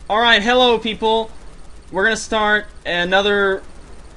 Alright, hello people. We're gonna start another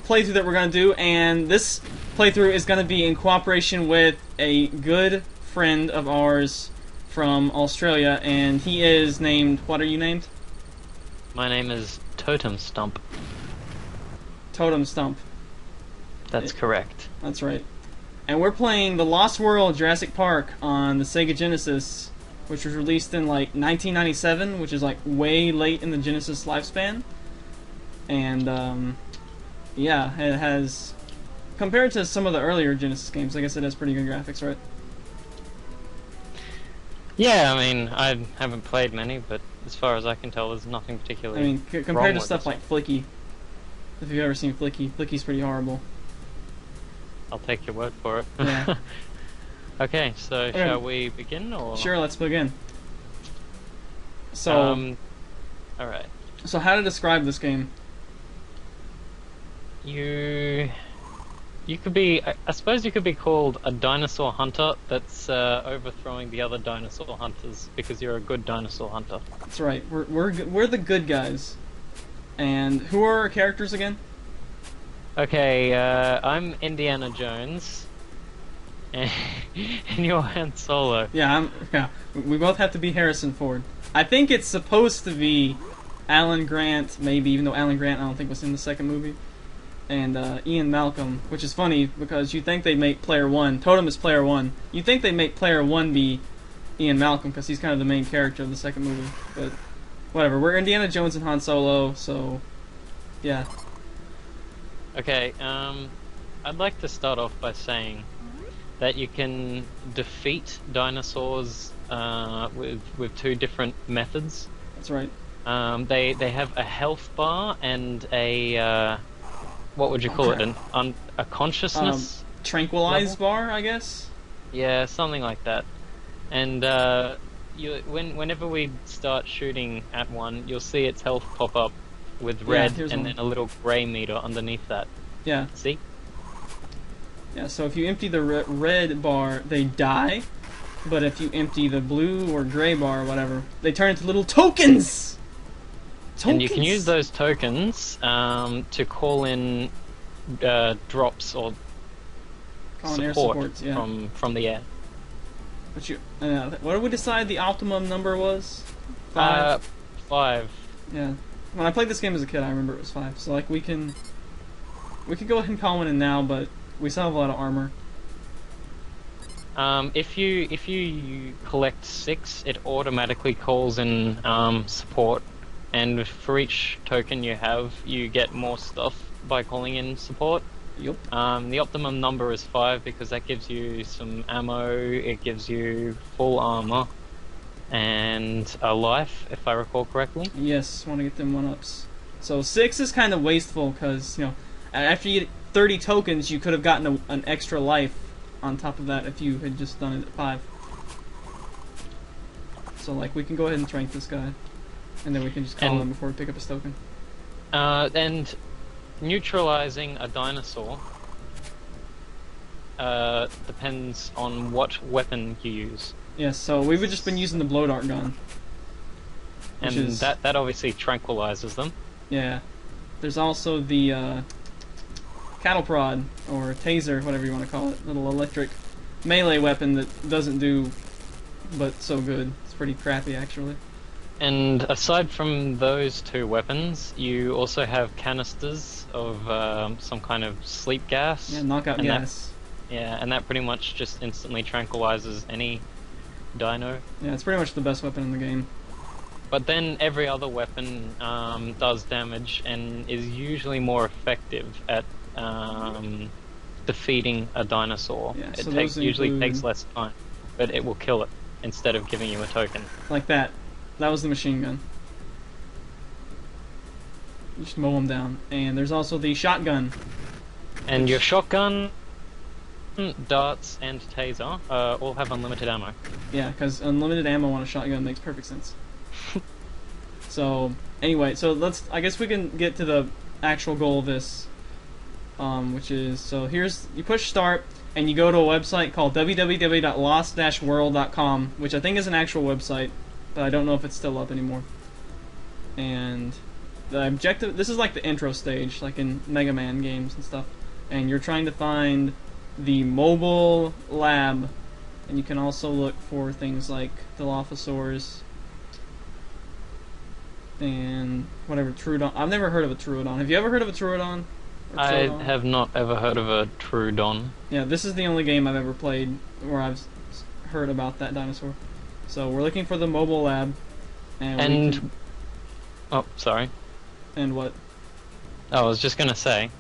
playthrough that we're gonna do, and this playthrough is gonna be in cooperation with a good friend of ours from Australia, and he is named... What are you named? My name is Totemstump. Totemstump. That's correct. That's right. And we're playing The Lost World Jurassic Park on the Sega Genesis, which was released in like 1997, which is like way late in the Genesis lifespan. And yeah, it has, compared to some of the earlier Genesis games, I guess it has pretty good graphics, right? Yeah, I mean, I haven't played many, but as far as I can tell, there's nothing particularly. I mean, compared to stuff like Flicky, if you've ever seen Flicky, Flicky's pretty horrible. I'll take your word for it. Yeah. Okay, so shall we begin, or? Sure, let's begin. So, alright. So how to describe this game? You could be, I suppose you could be called a dinosaur hunter that's overthrowing the other dinosaur hunters because you're a good dinosaur hunter. That's right. We're the good guys. And who are our characters again? Okay, I'm Indiana Jones, and you're Han Solo. Yeah, we both have to be Harrison Ford. I think it's supposed to be Alan Grant, maybe, even though Alan Grant I don't think was in the second movie. And Ian Malcolm, which is funny because you think they make Player 1. Totem is Player 1. You think they make Player 1 be Ian Malcolm because he's kind of the main character of the second movie. But whatever, we're Indiana Jones and Han Solo, so yeah. Okay, I'd like to start off by saying that you can defeat dinosaurs with two different methods. That's right. They have a health bar and a what would you call it? A consciousness tranquilize level? bar, I guess. Yeah, something like that. And whenever we start shooting at one, you'll see its health pop up with red and then a little grey meter underneath that. Yeah. See? Yeah, so if you empty the red bar, they die. But if you empty the blue or grey bar or whatever, they turn into little tokens! And you can use those tokens to call in drops or support from the air. What did we decide the optimum number was? 5? 5. Yeah. When I played this game as a kid, I remember it was 5. So like we could go ahead and call one in now, but we still have a lot of armor. If you collect 6, it automatically calls in support, and for each token you have, you get more stuff by calling in support. Yep. The optimum number is 5 because that gives you some ammo, it gives you full armor, and a life, if I recall correctly. Yes, want to get them 1-ups. So 6 is kind of wasteful because, you know, after you get 30 tokens, you could have gotten an extra life on top of that if you had just done it at 5. So, like, we can go ahead and trank this guy, and then we can just call him before we pick up his token. And neutralizing a dinosaur depends on what weapon you use. Yes, so we've just been using the blow dart gun. And that obviously tranquilizes them. Yeah. There's also the cattle prod, or taser, whatever you want to call it. Little electric melee weapon that doesn't do but so good. It's pretty crappy, actually. And aside from those two weapons, you also have canisters of some kind of sleep gas. Yeah, knockout gas. And that pretty much just instantly tranquilizes any dino. Yeah, it's pretty much the best weapon in the game. But then every other weapon does damage and is usually more effective at defeating a dinosaur. Yeah, it usually takes less time, but it will kill it instead of giving you a token. Like that. That was the machine gun. Just mow them down. And there's also the shotgun. And your shotgun, darts, and taser all have unlimited ammo. Yeah, because unlimited ammo on a shotgun makes perfect sense. So, anyway, I guess we can get to the actual goal of this. Which is, so here's, you push start, and you go to a website called www.lost-world.com, which I think is an actual website, but I don't know if it's still up anymore. and the objective. This is like the intro stage, like in Mega Man games and stuff. And you're trying to find the mobile lab, and you can also look for things like Dilophosaurs and whatever Troodon. I've never heard of a Troodon. Have you ever heard of a Troodon? I have not ever heard of a Troodon. Yeah, this is the only game I've ever played where I've heard about that dinosaur. So we're looking for the mobile lab, and oh, sorry. And what? I was just gonna say,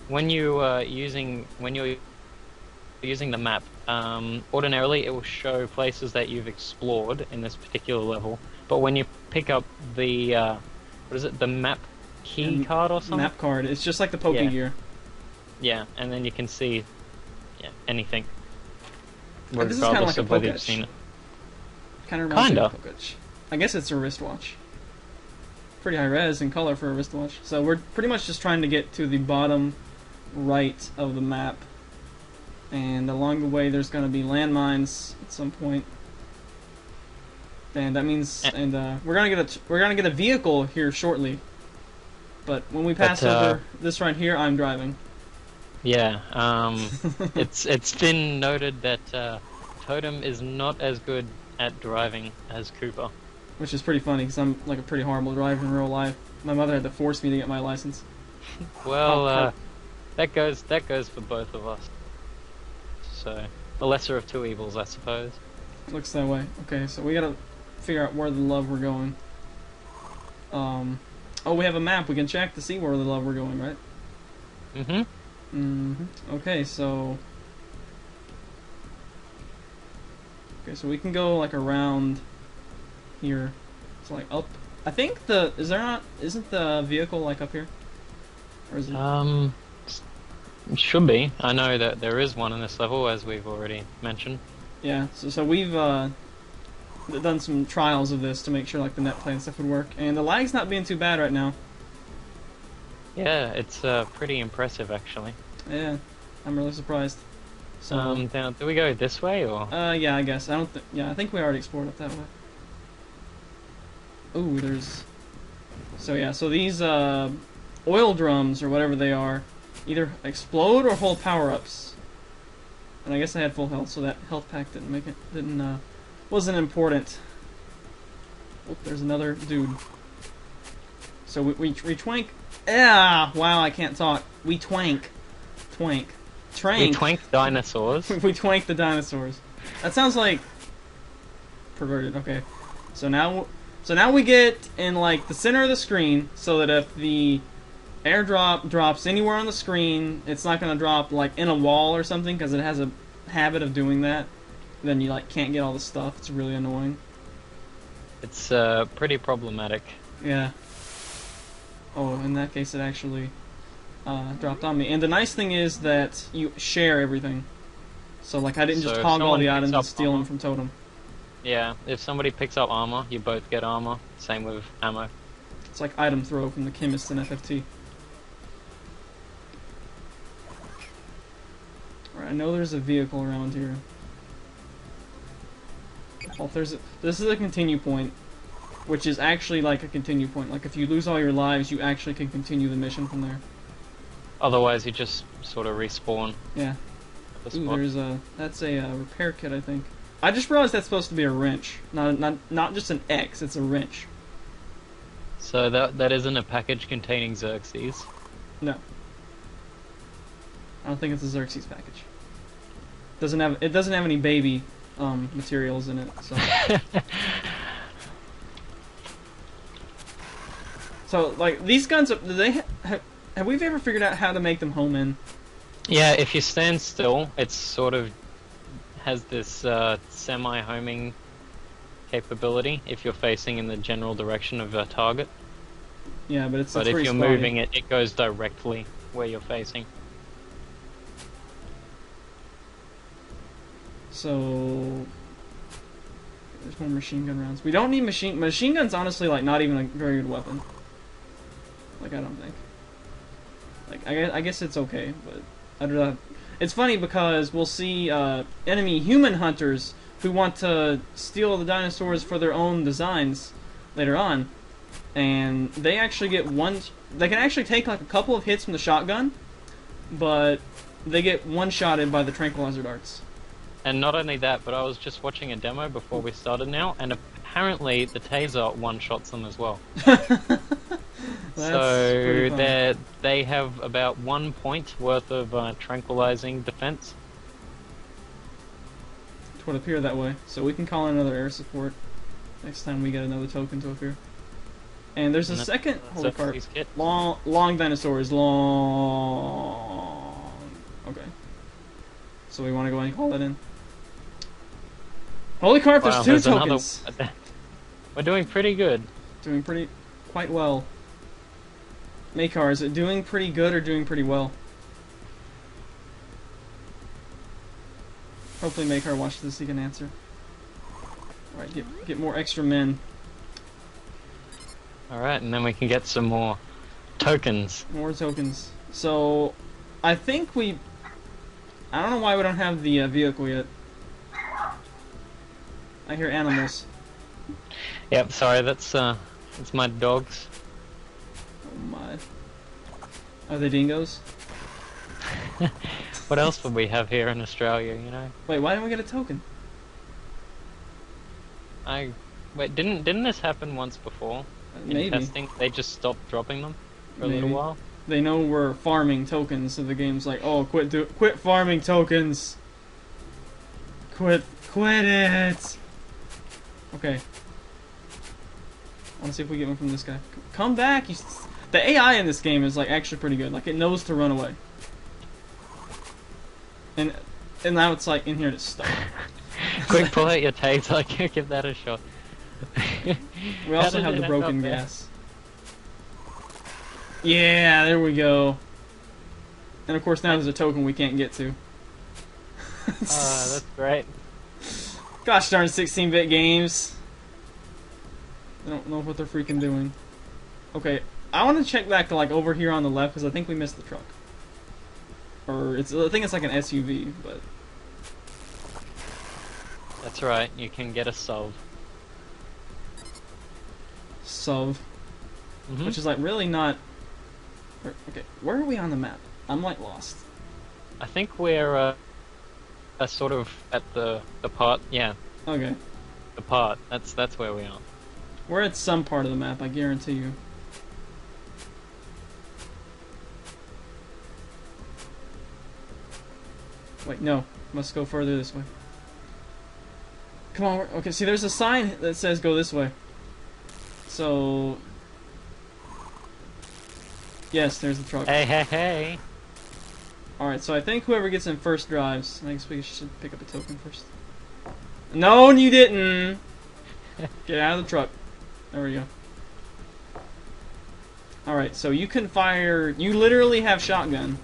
when you're using the map, ordinarily it will show places that you've explored in this particular level. But when you pick up the what is it, the map key card or something? Map card. It's just like the Poke Gear. Yeah, and then you can see anything. This is kind of like a whether you've seen it. Kind of reminds me of a Poketch. I guess it's a wristwatch. Pretty high res in color for a wristwatch. So we're pretty much just trying to get to the bottom right of the map, and along the way there's going to be landmines at some point. And that means, we're gonna get a vehicle here shortly. But when we pass over this right here, I'm driving. Yeah, it's been noted that Totem is not as good at driving as Kooper. Which is pretty funny, because I'm like a pretty horrible driver in real life. My mother had to force me to get my license. Well, that goes for both of us. So, the lesser of two evils, I suppose. Looks that way. Okay, so we gotta figure out where the love we're going. Oh, we have a map. We can check to see where the love we're going, right? Okay, so we can go like around here. It's like up. I think isn't the vehicle like up here? Or is it? It should be. I know that there is one in this level, as we've already mentioned. Yeah, so we've done some trials of this to make sure like the net play and stuff would work, and the lag's not being too bad right now. Yeah, it's pretty impressive actually. Yeah, I'm really surprised. So now, do we go this way or? Yeah, I guess. I think we already explored up that way. Ooh, there's. So these oil drums or whatever they are, either explode or hold power-ups. And I guess I had full health, so that health pack wasn't important. Oh, there's another dude. So we twank. Yeah, wow, I can't talk. We twank. Trank. We twank dinosaurs. We twank the dinosaurs. That sounds like perverted. Okay. So now we get in like the center of the screen, so that if the airdrop drops anywhere on the screen, it's not going to drop like in a wall or something, because it has a habit of doing that. Then you like can't get all the stuff. It's really annoying. It's pretty problematic. Yeah. Oh, in that case, it actually dropped on me. And the nice thing is that you share everything. So like I didn't just hog all the items and steal them from Totem. Yeah, if somebody picks up armor, you both get armor. Same with ammo. It's like item throw from the chemist in FFT. Alright, I know there's a vehicle around here. Oh, this is a continue point, which is actually like a continue point. Like if you lose all your lives, you actually can continue the mission from there. Otherwise, you just sort of respawn. Yeah. Ooh, that's a repair kit, I think. I just realized that's supposed to be a wrench, not just an X. It's a wrench. So that isn't a package containing Xerxes. No. I don't think it's a Xerxes package. It doesn't have any baby materials in it. So. So like these guns, have we ever figured out how to make them home in? Yeah, if you stand still, it sort of has this semi-homing capability if you're facing in the general direction of your target. Yeah, but it's if you're spotty. moving it, it goes directly where you're facing. So there's more machine gun rounds. We don't need machine guns. Honestly, like not even a very good weapon. Like I don't think. Like I guess it's okay, but I'd rather. It's funny because we'll see enemy human hunters who want to steal the dinosaurs for their own designs later on, and they actually get one. They can actually take like a couple of hits from the shotgun, but they get one-shotted by the tranquilizer darts. And not only that, but I was just watching a demo before we started now, and apparently the taser one-shots them as well. So they have about 1 point worth of tranquilizing defense. It would appear that way. So we can call in another air support next time we get another token to appear. And there's a second holy cart. Long dinosaurs. Long. Okay. So we want to go ahead and call that in. Holy carp, there's two tokens. We're doing pretty good. Doing quite well. Makar, is it doing pretty good or doing pretty well? Hopefully Makar watched this, he can answer. Alright, get more extra men. Alright, and then we can get some more tokens. More tokens. So, I think I don't know why we don't have the vehicle yet. I hear animals. Yep, sorry, that's my dogs. Oh my. Are they dingoes? What else would we have here in Australia, you know? Wait, why didn't we get a token? Wait, didn't this happen once before? Maybe. In testing? They just stopped dropping them for a little while? They know we're farming tokens, so the game's like, oh, quit farming tokens! Quit it! Okay. I wanna see if we get one from this guy. Come back! The AI in this game is like actually pretty good. Like it knows to run away. And now it's like in here to stuck. Quick, pull out your taser. I can't give that a shot. We also have the broken gas. Yeah, there we go. And of course now there's a token we can't get to. That's great. Gosh darn 16-bit games. I don't know what they're freaking doing. Okay, I want to check back to like over here on the left because I think we missed the truck. Or I think it's like an SUV, but that's right. You can get a SUV. SUV, which is like really not. Okay, where are we on the map? I'm like lost. I think we're sort of at the part. Yeah. Okay. The part. That's where we are. We're at some part of the map, I guarantee you. Wait, no. Must go further this way. Come on, okay, see there's a sign that says go this way. So... Yes, there's the truck. Hey! Alright, so I think whoever gets in first drives. I guess we should pick up a token first. No, you didn't! Get out of the truck. There we go. Alright, so you can fire... You literally have shotgun.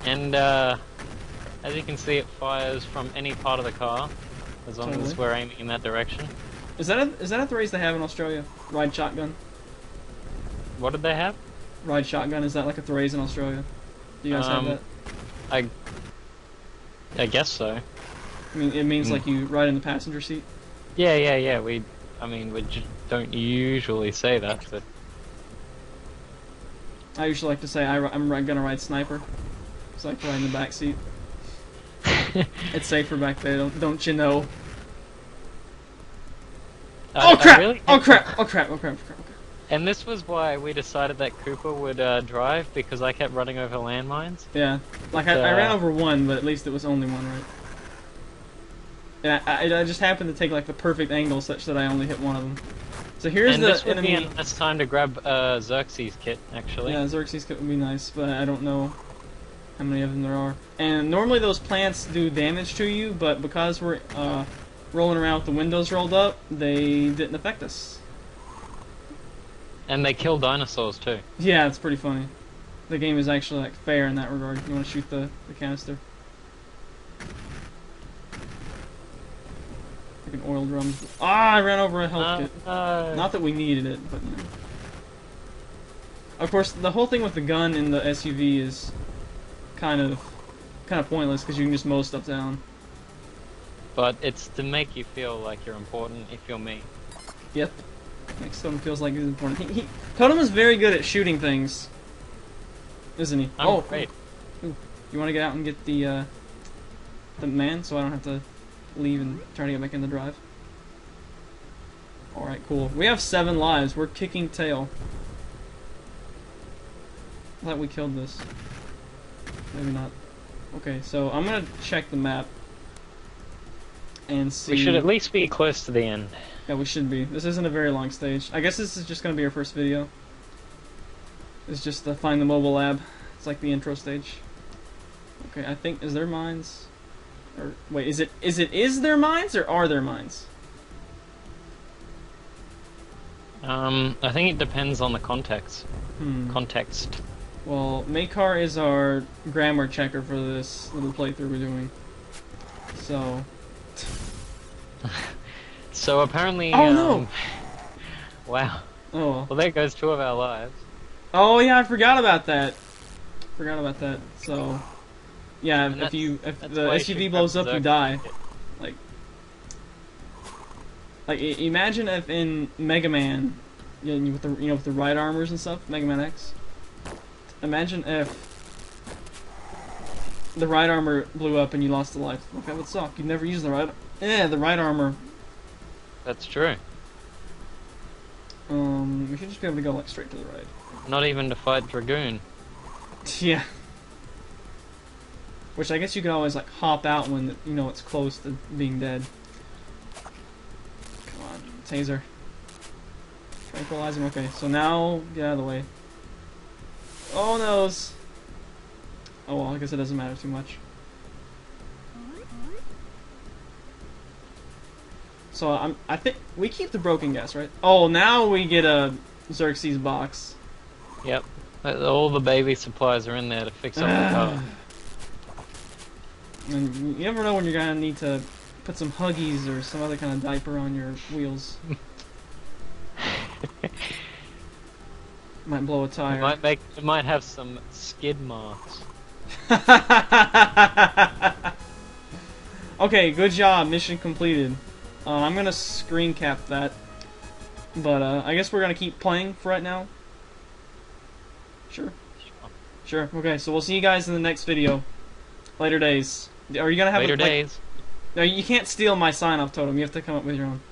And, as you can see, it fires from any part of the car, as long as we're aiming in that direction. Is that a phrase they have in Australia? Ride shotgun? What did they have? Ride shotgun, is that like a phrase in Australia? Do you guys have that? I guess so. I mean, it means like you ride in the passenger seat? Yeah. We don't usually say that, but... I usually like to say I'm gonna ride sniper. It's like ride in the back seat. It's safer back there, don't you know? Oh crap! Oh crap! And this was why we decided that Kooper would drive, because I kept running over landmines. Yeah, like I ran over one, but at least it was only one, right? And I just happened to take like the perfect angle such that I only hit one of them. So here's the enemy. And it's time to grab Xerxes kit, actually. Yeah, Xerxes kit would be nice, but I don't know how many of them there are. And normally those plants do damage to you, but because we're rolling around with the windows rolled up, they didn't affect us. And they kill dinosaurs too. Yeah, it's pretty funny. The game is actually like fair in that regard. You want to shoot the canister. Like an oil drum. Ah, I ran over a health kit. Not that we needed it, but you know. Of course, the whole thing with the gun in the SUV is kind of pointless because you can just mow stuff down. But it's to make you feel like you're important if you're me. Yep. Makes Totem feels like he's important. Totem is very good at shooting things, isn't he? Oh, great. Ooh. You want to get out and get the man, so I don't have to leave and try to get back in the drive. All right, cool. We have 7 lives. We're kicking tail. I thought we killed this. Maybe not. Okay, so I'm gonna check the map and see. We should at least be close to the end. Yeah, we should be. This isn't a very long stage. I guess this is just gonna be our first video. It's just to find the mobile lab. It's like the intro stage. Okay, I think, is there mines? Or wait, is there mines or are there mines? I think it depends on the context. Context. Well, Makar is our grammar checker for this little playthrough we're doing. So. So apparently. Oh no! Wow. Oh. Well, there goes 2 of our lives. Oh yeah, I forgot about that. So, yeah, if the SUV blows up, you die. Like imagine if in Mega Man, with the right armors and stuff, Mega Man X. Imagine if the right armor blew up and you lost a life. Okay, that would suck. You'd never use the right. Yeah, the right armor. That's true. We should just be able to go like straight to the right. Not even to fight Dragoon. Yeah. Which I guess you could always like hop out when it's close to being dead. Come on, taser. Tranquilize him. Okay, so now get out of the way. Oh noes. Oh well, I guess it doesn't matter too much. So I think we keep the broken gas, right? Oh, now we get a Xerxes box. Yep. All the baby supplies are in there to fix up the car. And you never know when you're gonna need to put some Huggies or some other kind of diaper on your wheels. Might blow a tire. It might have some skid marks. Okay, good job. Mission completed. I'm gonna screen cap that, but I guess we're gonna keep playing for right now. Sure. Okay, so we'll see you guys in the next video. Later days. Are you gonna have later days? No, you can't steal my sign-off totem. You have to come up with your own.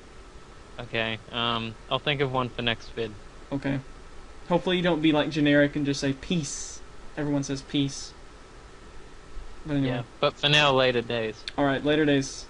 Okay. I'll think of one for next vid. Okay. Hopefully you don't be like generic and just say peace. Everyone says peace. But anyway. Yeah, but for now, later days. Alright, later days.